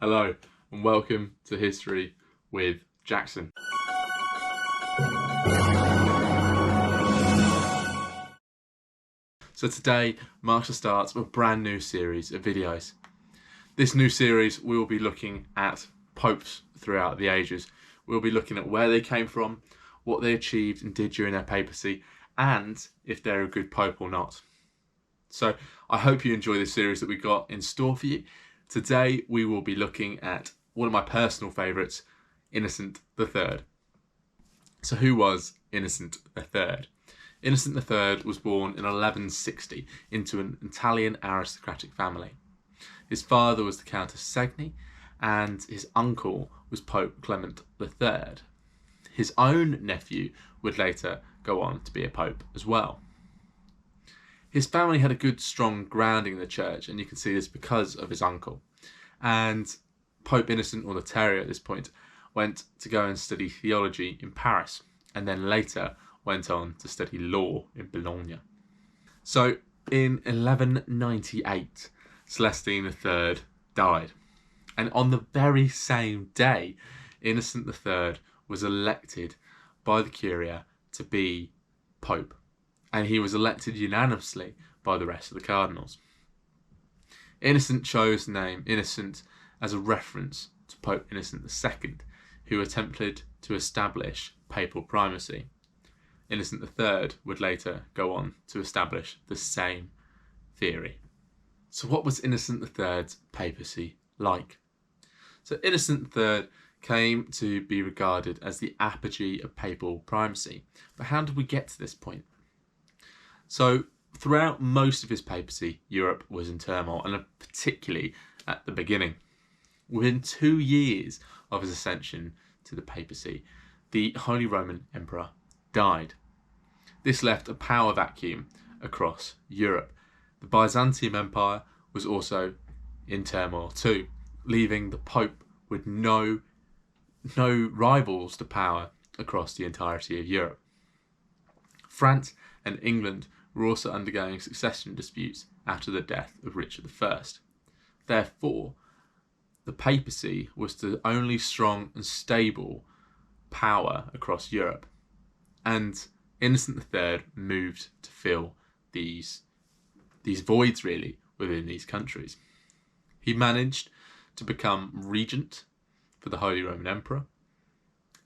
Hello and welcome to History with Jackson. So today marks the start of a brand new series of videos. This new series we will be looking at popes throughout the ages. We'll be looking at where they came from, what they achieved and did during their papacy, and if they're a good pope or not. So I hope you enjoy this series that we got in store for you. Today we will be looking at one of my personal favourites, Innocent III. So who was Innocent III? Innocent III was born in 1160 into an Italian aristocratic family. His father was the Count of Segni and his uncle was Pope Clement III. His own nephew would later go on to be a pope as well. His family had a good strong grounding in the church, and you can see this because of his uncle. And Pope Innocent, or the Terrier at this point, went to go and study theology in Paris, and then later went on to study law in Bologna. So in 1198, Celestine III died. And on the very same day, Innocent III was elected by the Curia to be Pope. And he was elected unanimously by the rest of the cardinals. Innocent chose the name Innocent as a reference to Pope Innocent II, who attempted to establish papal primacy. Innocent III would later go on to establish the same theory. So what was Innocent III's papacy like? So Innocent III came to be regarded as the apogee of papal primacy. But how did we get to this point? So throughout most of his papacy, Europe was in turmoil, and particularly at the beginning. Within 2 years of his ascension to the papacy, the Holy Roman Emperor died. This left a power vacuum across Europe. The Byzantium Empire was also in turmoil too, leaving the Pope with no rivals to power across the entirety of Europe. France and England were also undergoing succession disputes after the death of Richard I. Therefore, the papacy was the only strong and stable power across Europe, and Innocent III moved to fill these voids really within these countries. He managed to become regent for the Holy Roman Emperor.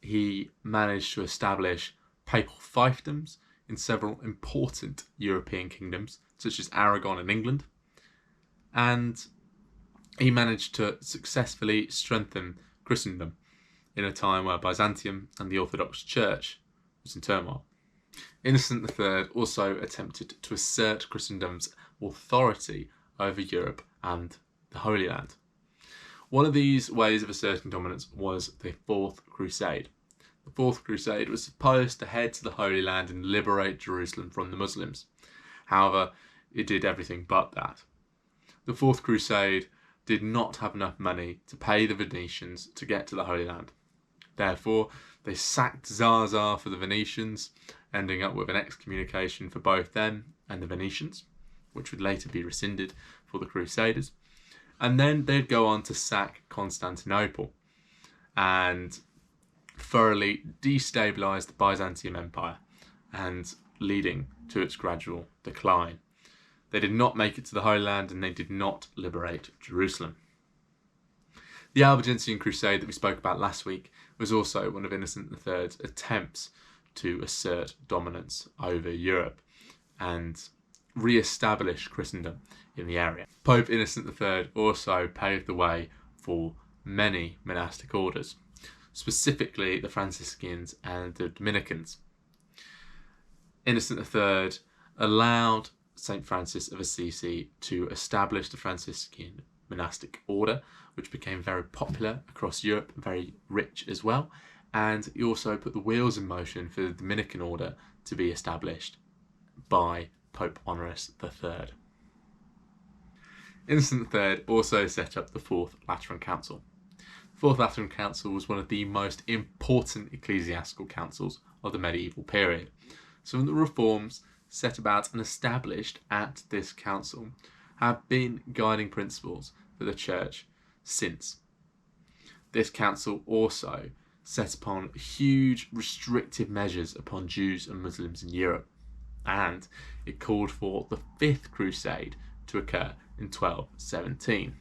He managed to establish papal fiefdoms in several important European kingdoms, such as Aragon in England, and he managed to successfully strengthen Christendom in a time where Byzantium and the Orthodox Church was in turmoil. Innocent III also attempted to assert Christendom's authority over Europe and the Holy Land. One of these ways of asserting dominance was the Fourth Crusade. The Fourth Crusade was supposed to head to the Holy Land and liberate Jerusalem from the Muslims. However, it did everything but that. The Fourth Crusade did not have enough money to pay the Venetians to get to the Holy Land. Therefore, they sacked Zaza for the Venetians, ending up with an excommunication for both them and the Venetians, which would later be rescinded for the Crusaders. And then they'd go on to sack Constantinople and thoroughly destabilised the Byzantium Empire, and leading to its gradual decline. They did not make it to the Holy Land, and they did not liberate Jerusalem. The Albigensian Crusade that we spoke about last week was also one of Innocent III's attempts to assert dominance over Europe and re-establish Christendom in the area. Pope Innocent III also paved the way for many monastic orders, specifically the Franciscans and the Dominicans. Innocent III allowed St. Francis of Assisi to establish the Franciscan monastic order, which became very popular across Europe, very rich as well, and he also put the wheels in motion for the Dominican order to be established by Pope Honorius III. Innocent III also set up the Fourth Lateran Council. The Fourth Lateran Council was one of the most important ecclesiastical councils of the medieval period. Some of the reforms set about and established at this council have been guiding principles for the Church since. this council also set upon huge restrictive measures upon Jews and Muslims in Europe, and it called for the Fifth Crusade to occur in 1217.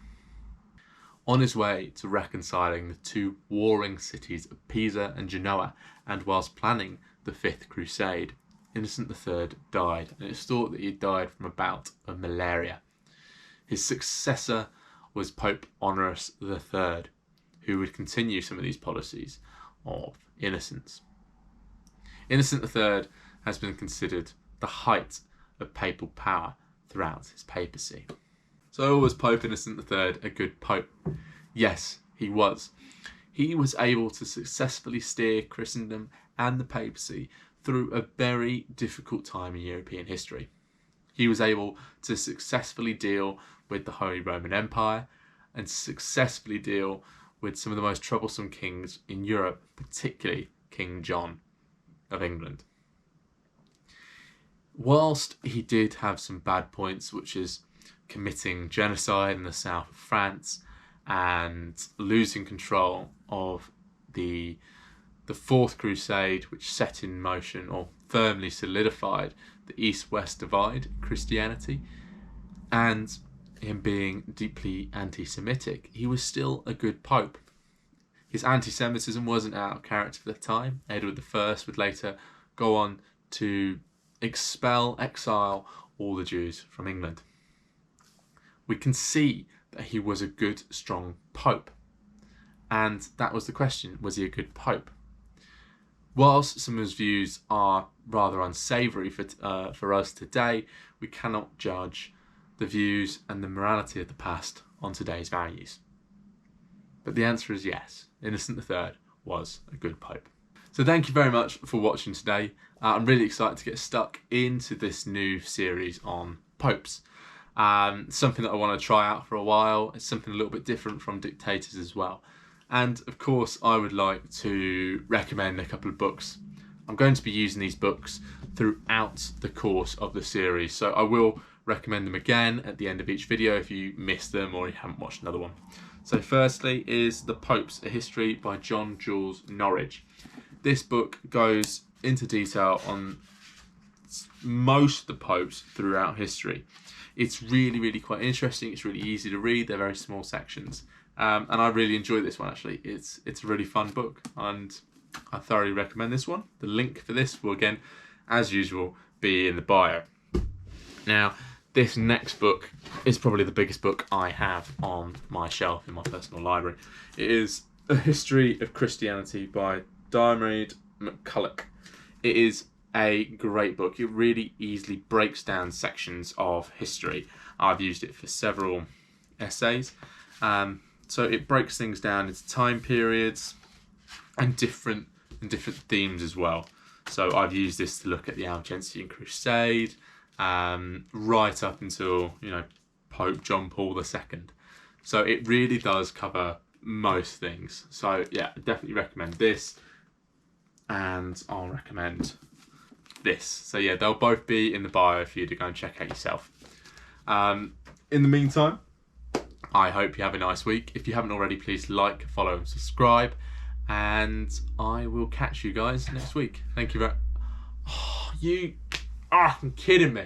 On his way to reconciling the two warring cities of Pisa and Genoa, and whilst planning the Fifth Crusade, Innocent III died, and it's thought that he died from a bout of malaria. His successor was Pope Honorius III, who would continue some of these policies of innocence. Innocent III has been considered the height of papal power throughout his papacy. So was Pope Innocent III a good pope? Yes, he was. He was able to successfully steer Christendom and the papacy through a very difficult time in European history. He was able to successfully deal with the Holy Roman Empire and successfully deal with some of the most troublesome kings in Europe, particularly King John of England. Whilst he did have some bad points, which is committing genocide in the south of France and losing control of the Fourth Crusade, which set in motion or firmly solidified the East-West divide in Christianity, and him being deeply anti-Semitic, he was still a good pope. His anti-Semitism wasn't out of character for the time. Edward I would later go on to exile all the Jews from England. We can see that he was a good, strong pope. And that was the question, was he a good pope? Whilst some of his views are rather unsavoury for us today, we cannot judge the views and the morality of the past on today's values. But the answer is yes, Innocent III was a good pope. So thank you very much for watching today. I'm really excited to get stuck into this new series on popes. Something that I want to try out for a while. It's something a little bit different from dictators as well. And of course, I would like to recommend a couple of books. I'm going to be using these books throughout the course of the series, so I will recommend them again at the end of each video if you missed them or you haven't watched another one. So firstly is The Popes, A History by John Jules Norwich. This book goes into detail on most of the popes throughout history. It's really quite interesting. It's really easy to read. They're very small sections. And I really enjoy this one actually. It's a really fun book and I thoroughly recommend this one. The link for this will again, as usual, be in the bio. Now, this next book is probably the biggest book I have on my shelf in my personal library. It is A History of Christianity by Diarmaid MacCulloch. It is a great book. It really easily breaks down sections of history. I've used it for several essays. So it breaks things down into time periods and different themes as well. So I've used this to look at the Albigensian Crusade, right up until Pope John Paul II. So it really does cover most things. So yeah, I definitely recommend this, and I'll recommend this. So yeah, they'll both be in the bio for you to go and check out yourself. In the meantime, I hope you have a nice week. If you haven't already, please like, follow and subscribe, and I will catch you guys next week. Thank you very you're kidding me.